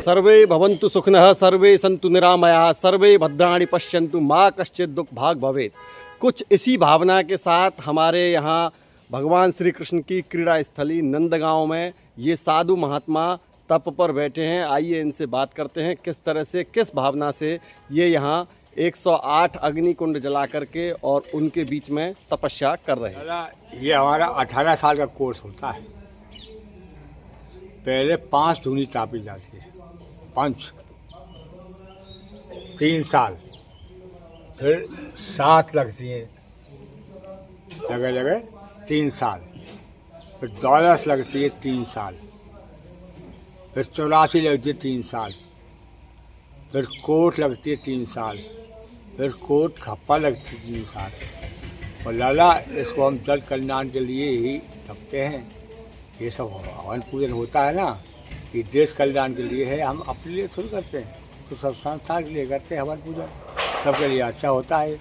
सर्वे भवन्तु सुखिनः, सर्वे सन्तु निरामयाः, सर्वे भद्राणि पश्यन्तु, माँ कश्चित् दुख भाग भवेत्। कुछ इसी भावना के साथ हमारे यहाँ भगवान श्री कृष्ण की क्रीड़ा स्थली नंदगांव में ये साधु महात्मा तप पर बैठे हैं। आइए इनसे बात करते हैं किस तरह से, किस भावना से ये यहाँ 108 अग्निकुंड जला करके और उनके बीच में तपस्या कर रहे हैं। ये हमारा 18 साल का कोर्स होता है। पहले 5 धूनी तापी जाती है, 5 3 साल, फिर 7 लगती हैं जगह जगह 3 साल, फिर 12 लगती है 3 साल, फिर 84 लगती है 3 साल, फिर कोट लगती है 3 साल, फिर कोट खप्पा लगती है 3 साल। और लाला इसको हम जल कल्याण के लिए ही तपते हैं। ये सब हवन पूजन होता है ना, ये देश कल्याण के लिए है, हम अपने लिए थोड़ी करते हैं, तो सब संस्था के लिए करते हैं हवन पूजन, सबके लिए अच्छा होता है।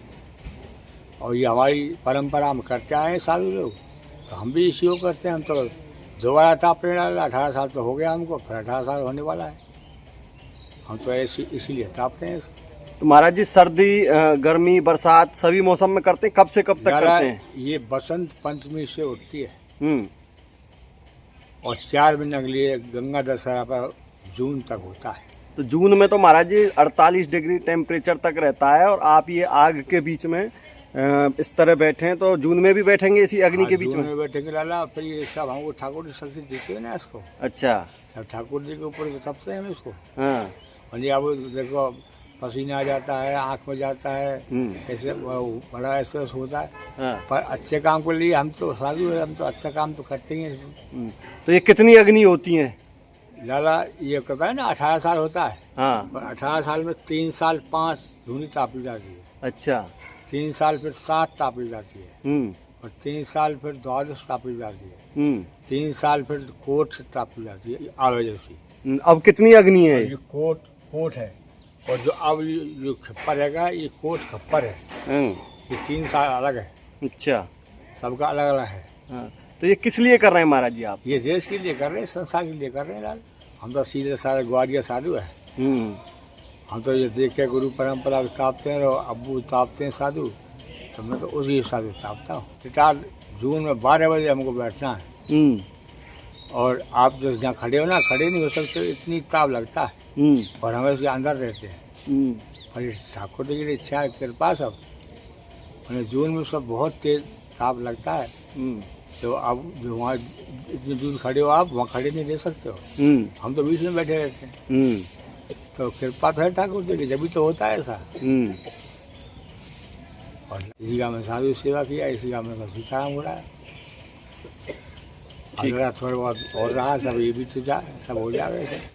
और ये हमारी परंपरा हम करते आए हैं साधु लोग, तो हम भी इसी को करते हैं। हम तो दोबारा तापने डाला, 18 साल तो हो गया हमको, फिर 18 साल होने वाला है। हम तो इसीलिए तापते हैं। तो महाराज जी सर्दी गर्मी बरसात सभी मौसम में करते हैं, कब से कब तक करते हैं? ये बसंत पंचमी से उठती है और 4 महीने के लिए गंगा दशहरा पर जून तक होता है। तो जून में तो महाराज जी 48 डिग्री टेम्परेचर तक रहता है और आप ये आग के बीच में इस तरह बैठे हैं, तो जून में भी बैठेंगे इसी अग्नि के बीच में? बैठेंगे लाला। फिर ये सब हमको ठाकुर जी शक्ति देते हैं ना इसको। अच्छा, अब ठाकुर जी के ऊपर तपते हैं इसको। हाँ। और अब देखो पसीना आ जाता है, आँख में जाता है, ऐसे बड़ा ऐसे होता है। हाँ। पर अच्छे काम के लिए हम तो साधु है, हम तो अच्छा काम तो करते ही हैं। तो ये कितनी अग्नि होती हैं लाला? ये कहता है ना 18 साल होता है। हाँ। पर 18 साल में 3 साल 5 धूनी तापी जाती है। अच्छा। 3 साल फिर 7 तापी जाती है, और 3 साल फिर 12 तापी जाती है, 3 साल फिर कोट तापी जाती है आवे जैसी। अब कितनी अग्नि है? ये कोट है, और जो अब जो खप्पर रहेगा ये कोट खप्पर है। ये 3 साल अलग है। अच्छा, सबका अलग अलग है। हाँ। तो ये किस लिए कर रहे हैं महाराज जी आप? ये देश के लिए कर रहे हैं, संसार के लिए कर रहे हैं लाल। हम तो सीधे सारे ग्वालियर साधु है। हम तो ये देख के गुरु परंपरा तापते हैं, और अब्बू तापते हैं साधु, तो मैं तो उसी हिसाब से तापता हूँ। रिटार जून में 12 बजे हमको बैठना है, और आप जो जहाँ खड़े हो ना, खड़े नहीं हो सकते, इतनी ताप लगता है। और हम इसके अंदर रहते हैं। और ठाकुर जी की इच्छा कृपा सब, और जून में सब बहुत तेज ताप लगता है। तो अब जो वहाँ इतनी दूर खड़े हो आप, वहाँ खड़े नहीं रह सकते हो। हम तो बीच में बैठे रहते हैं। तो कृपा तो है ठाकुर जी की, जब भी तो होता है ऐसा। और इसी का मैं साधु सेवा किया, इसी का मैं सीताराम हो रहा है। अगर थोड़ा बहुत और रहा सब, ये भी तो सब हो जाएगा।